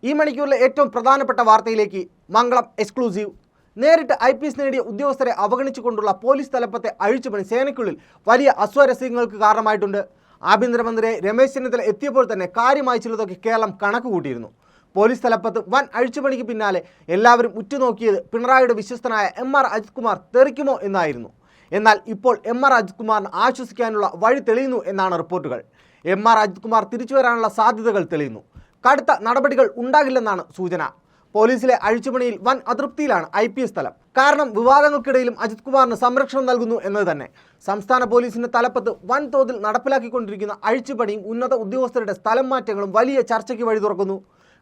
ഈ മണിക്കൂറിലെ ഏറ്റവും പ്രധാനപ്പെട്ട വാർത്തയിലേക്ക് മംഗളം എക്സ്ക്ലൂസീവ്. നേരിട്ട് IPS നേടിയ ഉദ്യോഗസ്ഥരെ അവഗണിച്ചുകൊണ്ടുള്ള പോലീസ് തലപ്പത്തെ അഴിച്ചുപണി സേനയ്ക്കുള്ളിൽ വലിയ അസ്വാരസ്യങ്ങൾക്ക് കാരണമായിട്ടുണ്ട്. ആഭ്യന്തരമന്ത്രി രമേശ് ചെന്നിത്തല എത്തിയപ്പോൾ തന്നെ കാര്യമായി ചിലതൊക്കെ കേരളം കണക്ക് കൂട്ടിയിരുന്നു. പോലീസ് തലപ്പത്ത് വൻ അഴിച്ചുപണിക്ക് പിന്നാലെ എല്ലാവരും ഉറ്റുനോക്കിയത് പിണറായിയുടെ വിശ്വസ്തനായ MR അജിത് കുമാർ തെറിക്കുമോ എന്നായിരുന്നു. എന്നാൽ ഇപ്പോൾ MR അജിത് കുമാറിന് ആശ്വസിക്കാനുള്ള വഴി തെളിയുന്നു എന്നാണ് റിപ്പോർട്ടുകൾ. MR അജിത് കുമാർ തിരിച്ചു വരാനുള്ള സാധ്യതകൾ തെളിയുന്നു. കടുത്ത നടപടികൾ ഉണ്ടാകില്ലെന്നാണ് സൂചന. പോലീസിലെ അഴിച്ചുപണിയിൽ വൻ അതൃപ്തിയിലാണ് IPS തലം. കാരണം വിവാദങ്ങൾക്കിടയിലും അജിത് കുമാറിന് സംരക്ഷണം നൽകുന്നു എന്നത് തന്നെ. സംസ്ഥാന പോലീസിന്റെ തലപ്പത്ത് വൻതോതിൽ നടപ്പിലാക്കിക്കൊണ്ടിരിക്കുന്ന അഴിച്ചുപണിയും ഉന്നത ഉദ്യോഗസ്ഥരുടെ സ്ഥലം മാറ്റങ്ങളും വലിയ ചർച്ചയ്ക്ക് വഴി തുറക്കുന്നു.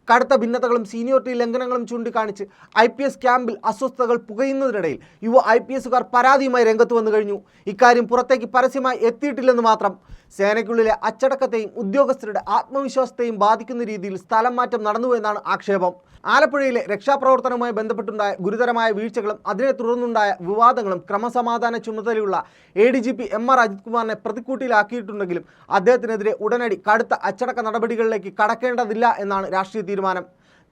കടുത്ത ഭിന്നതകളും സീനിയോറിറ്റി ലംഘനങ്ങളും ചൂണ്ടിക്കാണിച്ച് IPS ക്യാമ്പിൽ അസ്വസ്ഥതകൾ പുകയുന്നതിനിടയിൽ യുവ IPSകാർ പരാതിയുമായി രംഗത്ത് വന്നു കഴിഞ്ഞു. ഇക്കാര്യം പുറത്തേക്ക് പരസ്യമായി എത്തിയിട്ടില്ലെന്ന് മാത്രം. സേനയ്ക്കുള്ളിലെ അച്ചടക്കത്തെയും ഉദ്യോഗസ്ഥരുടെ ആത്മവിശ്വാസത്തെയും ബാധിക്കുന്ന രീതിയിൽ സ്ഥലം മാറ്റം നടന്നു എന്നാണ് ആക്ഷേപം. ആലപ്പുഴയിലെ രക്ഷാപ്രവർത്തനവുമായി ബന്ധപ്പെട്ടുണ്ടായ ഗുരുതരമായ വീഴ്ചകളും അതിനെ തുടർന്നുണ്ടായ വിവാദങ്ങളും ക്രമസമാധാന ചുമതലയുള്ള ADGP MR അജിത് കുമാറിനെ പ്രതിക്കൂട്ടിലാക്കിയിട്ടുണ്ടെങ്കിലും അദ്ദേഹത്തിനെതിരെ ഉടനടി കടുത്ത അച്ചടക്ക നടപടികളിലേക്ക് കടക്കേണ്ടതില്ല എന്നാണ് രാഷ്ട്രീയ തീരുമാനം.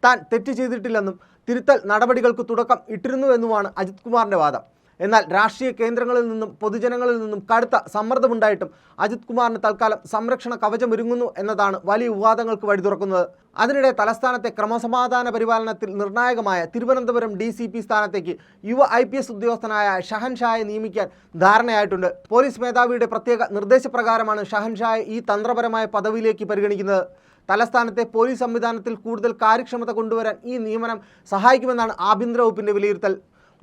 താൻ തെറ്റ് ചെയ്തിട്ടില്ലെന്നും തിരുത്തൽ നടപടികൾക്ക് തുടക്കം ഇട്ടിരുന്നുവെന്നുമാണ് അജിത് കുമാറിൻ്റെ വാദം. എന്നാൽ രാഷ്ട്രീയ കേന്ദ്രങ്ങളിൽ നിന്നും പൊതുജനങ്ങളിൽ നിന്നും കടുത്ത സമ്മർദ്ദമുണ്ടായിട്ടും അജിത് കുമാറിന് തൽക്കാലം സംരക്ഷണ കവചമൊരുങ്ങുന്നു എന്നതാണ് വലിയ വിവാദങ്ങൾക്ക് വഴി തുറക്കുന്നത്. അതിനിടെ തലസ്ഥാനത്തെ ക്രമസമാധാന പരിപാലനത്തിൽ നിർണായകമായ തിരുവനന്തപുരം DCP സ്ഥാനത്തേക്ക് യുവ IPS ഉദ്യോഗസ്ഥനായ ഷഹൻഷായെ നിയമിക്കാൻ ധാരണയായിട്ടുണ്ട്. പോലീസ് മേധാവിയുടെ പ്രത്യേക നിർദ്ദേശപ്രകാരമാണ് ഷഹൻഷായെ ഈ തന്ത്രപരമായ പദവിയിലേക്ക് പരിഗണിക്കുന്നത്. തലസ്ഥാനത്തെ പോലീസ് സംവിധാനത്തിൽ കൂടുതൽ കാര്യക്ഷമത കൊണ്ടുവരാൻ ഈ നിയമനം സഹായിക്കുമെന്നാണ് ആഭ്യന്തര വകുപ്പിൻ്റെ വിലയിരുത്തൽ.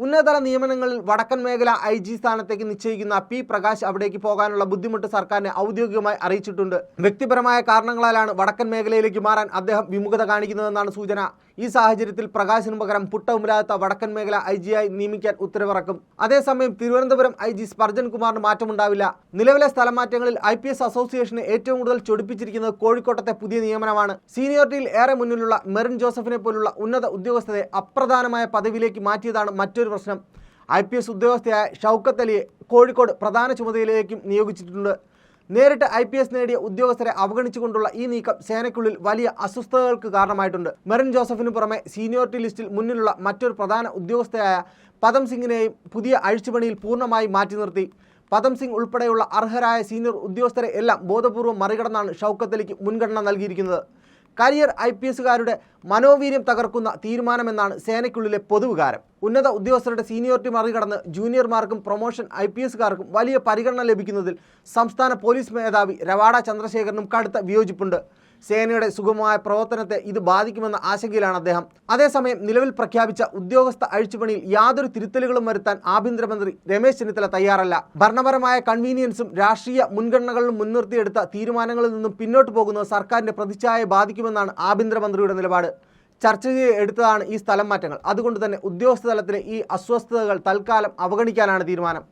ഉന്നതതല നിയമനങ്ങളിൽ വടക്കൻ മേഖല IG സ്ഥാനത്തേക്ക് നിശ്ചയിക്കുന്ന P പ്രകാശ് അവിടേക്ക് പോകാനുള്ള ബുദ്ധിമുട്ട് സർക്കാരിനെ ഔദ്യോഗികമായി അറിയിച്ചിട്ടുണ്ട്. വ്യക്തിപരമായ കാരണങ്ങളാലാണ് വടക്കൻ മേഖലയിലേക്ക് മാറാൻ അദ്ദേഹം വിമുഖത കാണിക്കുന്നതെന്നാണ് സൂചന. ഈ സാഹചര്യത്തിൽ പ്രകാശിന് പകരം പുട്ടവുമില്ലാത്ത വടക്കൻ മേഖല IG-യായി നിയമിക്കാൻ ഉത്തരവിറക്കും. അതേസമയം തിരുവനന്തപുരം IG സ്പർജൻ കുമാറിന് മാറ്റമുണ്ടാവില്ല. നിലവിലെ സ്ഥലമാറ്റങ്ങളിൽ IPS അസോസിയേഷനെ ഏറ്റവും കൂടുതൽ ചൊടിപ്പിച്ചിരിക്കുന്നത് കോഴിക്കോട്ടത്തെ പുതിയ നിയമനമാണ്. സീനിയോറിറ്റിയിൽ ഏറെ മുന്നിലുള്ള മെറിൻ ജോസഫിനെ പോലുള്ള ഉന്നത ഉദ്യോഗസ്ഥരെ അപ്രധാനമായ പദവിയിലേക്ക് മാറ്റിയതാണ് മറ്റൊരു പ്രശ്നം. IPS ഉദ്യോഗസ്ഥയായ ഷൗക്കത്ത് അലിയെ കോഴിക്കോട് പ്രധാന ചുമതലയിലേക്കും നിയോഗിച്ചിട്ടുണ്ട്. നേരിട്ട് IPS നേടിയ ഉദ്യോഗസ്ഥരെ അവഗണിച്ചുകൊണ്ടുള്ള ഈ നീക്കം സേനയ്ക്കുള്ളിൽ വലിയ അസ്വസ്ഥതകൾക്ക് കാരണമായിട്ടുണ്ട്. മെറിൻ ജോസഫിന് പുറമെ സീനിയോറിറ്റി ലിസ്റ്റിൽ മുന്നിലുള്ള മറ്റൊരു പ്രധാന ഉദ്യോഗസ്ഥയായ പദം സിംഗിനെയും പുതിയ അഴിച്ചുപണിയിൽ പൂർണ്ണമായി മാറ്റി നിർത്തി. പദം സിംഗ് ഉൾപ്പെടെയുള്ള അർഹരായ സീനിയർ ഉദ്യോഗസ്ഥരെ എല്ലാം ബോധപൂർവം മറികടന്നാണ് ഷൗക്കത്ത് അലിക്ക് മുൻഗണന നൽകിയിരിക്കുന്നത്. കരിയർ IPSകാരുടെ മനോവീര്യം തകർക്കുന്ന തീരുമാനമെന്നാണ് സേനയ്ക്കുള്ളിലെ പൊതുവികാരം. ഉന്നത ഉദ്യോഗസ്ഥരുടെ സീനിയോറിറ്റി മറികടന്ന് ജൂനിയർമാർക്കും പ്രൊമോഷൻ IPSകാർക്കും വലിയ പരിഗണന ലഭിക്കുന്നതിൽ സംസ്ഥാന പോലീസ് മേധാവി രവാഡ ചന്ദ്രശേഖരനും കടുത്ത വിയോജിപ്പുണ്ട്. സേനയുടെ സുഗമമായ പ്രവർത്തനത്തെ ഇത് ബാധിക്കുമെന്ന ആശങ്കയിലാണ് അദ്ദേഹം. അതേസമയം നിലവിൽ പ്രഖ്യാപിച്ച ഉദ്യോഗസ്ഥ അഴിച്ചുപണിയിൽ യാതൊരു തിരുത്തലുകളും വരുത്താൻ ആഭ്യന്തരമന്ത്രി രമേശ് ചെന്നിത്തല തയ്യാറല്ല. ഭരണപരമായ കൺവീനിയൻസും രാഷ്ട്രീയ മുൻഗണനകളും മുൻനിർത്തിയെടുത്ത തീരുമാനങ്ങളിൽ നിന്നും പിന്നോട്ട് പോകുന്നത് സർക്കാരിൻ്റെ പ്രതിച്ഛായയെ ബാധിക്കുമെന്നാണ് ആഭ്യന്തരമന്ത്രിയുടെ നിലപാട്. ചർച്ചയ്ക്ക് എടുത്തതാണ് ഈ സ്ഥലം മാറ്റങ്ങൾ. അതുകൊണ്ട് തന്നെ ഉദ്യോഗസ്ഥ തലത്തിലെ ഈ അസ്വസ്ഥതകൾ തൽക്കാലം അവഗണിക്കാനാണ് തീരുമാനം.